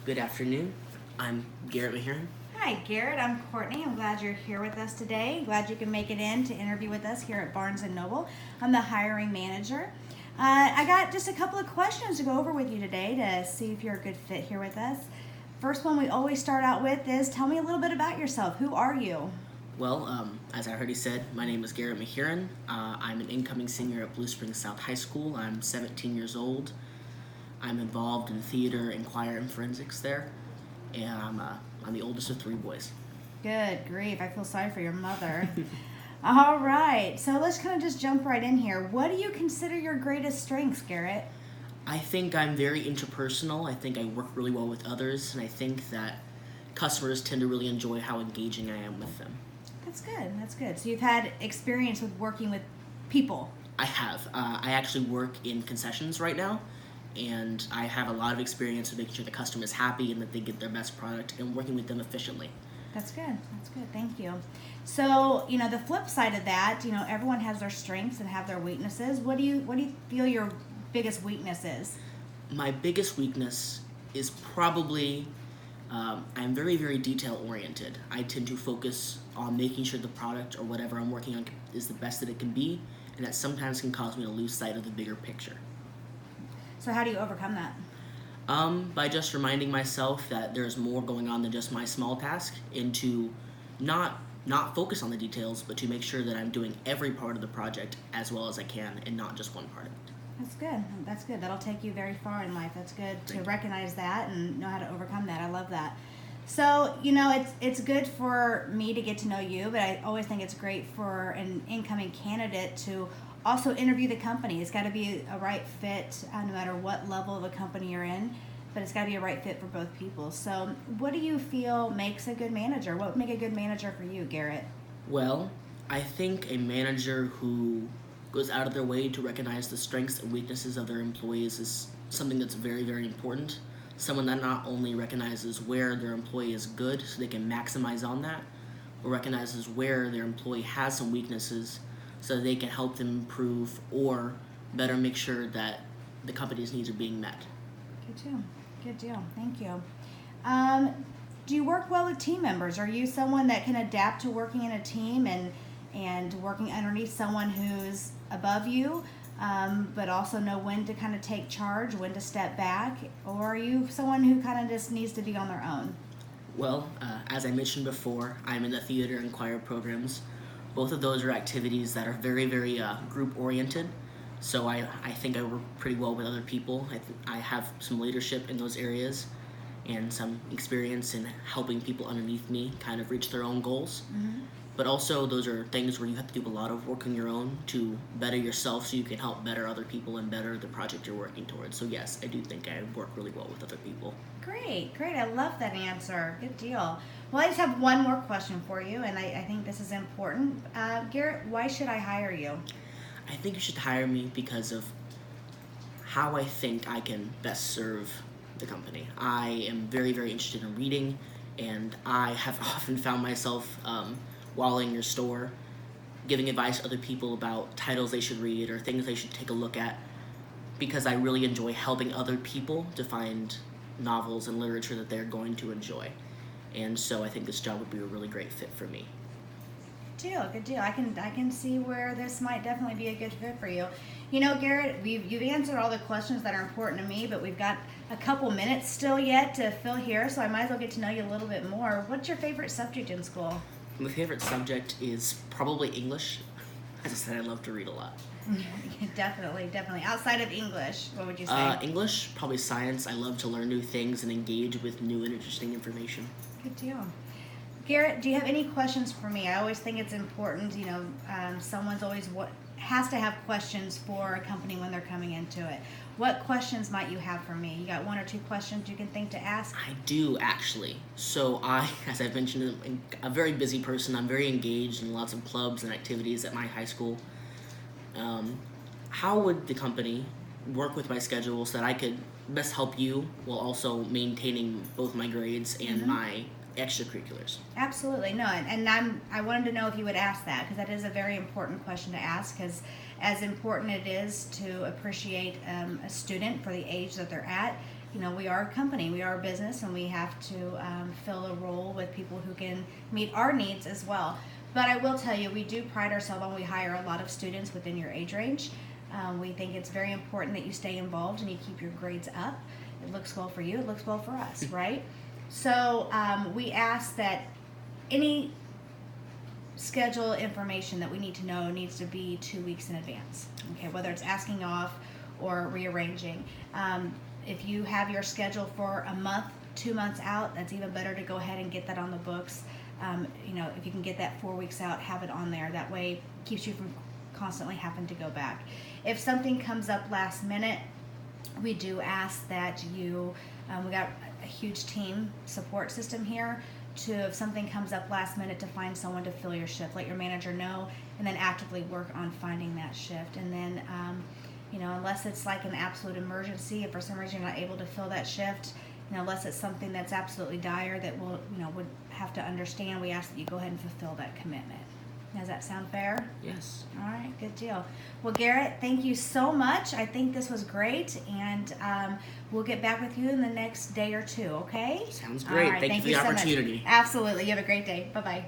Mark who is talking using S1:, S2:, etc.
S1: Good afternoon. I'm Garrett Mahiran.
S2: Hi, Garrett. I'm Courtney. I'm glad you're here with us today. Glad you can make it in to interview with us here at Barnes & Noble. I'm the hiring manager. I got just a couple of questions to go over with you today to see if you're a good fit here with us. First one we always start out with is tell me a little bit about yourself. Who are you?
S1: Well, as I already said, my name is Garrett Mahiran. I'm an incoming senior at Blue Springs South High School. I'm 17 years old. I'm involved in theater and choir and forensics there, and I'm the oldest of three boys.
S2: Good grief. I feel sorry for your mother. All right. So let's kind of just jump right in here. What do you consider your greatest strengths, Garrett?
S1: I think I'm very interpersonal. I think I work really well with others, and I think that customers tend to really enjoy how engaging I am with them.
S2: That's good. That's good. So you've had experience with working with people.
S1: I have. I actually work in concessions right now, and I have a lot of experience with making sure the customer is happy and that they get their best product and working with them efficiently.
S2: That's good. That's good. Thank you. So, the flip side of that, everyone has their strengths and have their weaknesses. What do you feel your biggest weakness is?
S1: My biggest weakness is probably I'm very, very detail oriented. I tend to focus on making sure the product or whatever I'm working on is the best that it can be, and that sometimes can cause me to lose sight of the bigger picture.
S2: So how do you overcome that?
S1: By just reminding myself that there's more going on than just my small task, and to not focus on the details, but to make sure that I'm doing every part of the project as well as I can and not just one part of it.
S2: That's good. That's good. That'll take you very far in life. That's good to recognize that and know how to overcome that. I love that. So, it's good for me to get to know you, but I always think it's great for an incoming candidate to also interview the company. It's got to be a right fit no matter what level of a company you're in, but it's got to be a right fit for both people. So what do you feel makes a good manager? What would make a good manager for you, Garrett?
S1: Well, I think a manager who goes out of their way to recognize the strengths and weaknesses of their employees is something that's very, very important. Someone that not only recognizes where their employee is good so they can maximize on that, but recognizes where their employee has some weaknesses so they can help them improve or better make sure that the company's needs are being met.
S2: Good deal. Thank you. Do you work well with team members? Are you someone that can adapt to working in a team and working underneath someone who's above you, but also know when to kind of take charge, when to step back? Or are you someone who kind of just needs to be on their own?
S1: Well, as I mentioned before, I'm in the theater and choir programs. Both of those are activities that are very, very group-oriented, so I think I work pretty well with other people. I have some leadership in those areas and some experience in helping people underneath me kind of reach their own goals.
S2: Mm-hmm.
S1: But also, those are things where you have to do a lot of work on your own to better yourself so you can help better other people and better the project you're working towards. So yes, I do think I work really well with other people.
S2: Great. I love that answer. Good deal. Well, I just have one more question for you, and I think this is important. Garrett, why should I hire you?
S1: I think you should hire me because of how I think I can best serve the company. I am very, very interested in reading, and I have often found myself while in your store giving advice to other people about titles they should read or things they should take a look at, because I really enjoy helping other people to find novels and literature that they're going to enjoy. And so I think this job would be a really great fit for me.
S2: Good deal. I can see where this might definitely be a good fit for you. Garrett, you've answered all the questions that are important to me, but we've got a couple minutes still yet to fill here, so I might as well get to know you a little bit more. What's your favorite subject in school?
S1: My favorite subject is probably English. As I said, I love to read a lot.
S2: Definitely. Outside of English, what would you say?
S1: English, probably science. I love to learn new things and engage with new and interesting information.
S2: Good deal. Garrett, do you have any questions for me? I always think it's important, someone's always has to have questions for a company when they're coming into it. What questions might you have for me? You got one or two questions you can think to ask?
S1: I do, actually. So as I've mentioned, I'm a very busy person. I'm very engaged in lots of clubs and activities at my high school. How would the company work with my schedule so that I could best help you while also maintaining both my grades and my extracurriculars?
S2: Absolutely. No, and I wanted to know if you would ask that, because that is a very important question to ask, because as important it is to appreciate a student for the age that they're at, we are a company, we are a business, and we have to fill a role with people who can meet our needs as well. But I will tell you, we do pride ourselves on we hire a lot of students within your age range. We think it's very important that you stay involved and you keep your grades up. It looks well for you, it looks well for us, right? So we ask that any schedule information that we need to know needs to be 2 weeks in advance, okay, whether it's asking off or rearranging. If you have your schedule for a month, 2 months out, that's even better to go ahead and get that on the books. If you can get that 4 weeks out, have it on there. That way it keeps you from constantly having to go back. If something comes up last minute, we do ask that you, we got a huge team support system here to, if something comes up last minute, to find someone to fill your shift, let your manager know, and then actively work on finding that shift. And then, unless it's like an absolute emergency, if for some reason you're not able to fill that shift, unless it's something that's absolutely dire that we'll, would have to understand, we ask that you go ahead and fulfill that commitment. Does that sound fair?
S1: Yes.
S2: All right, good deal. Well, Garrett, thank you so much. I think this was great, and we'll get back with you in the next day or two, okay?
S1: Sounds great.
S2: All right,
S1: thank you for the
S2: so much.
S1: opportunity.
S2: Absolutely. You have a great day. Bye-bye.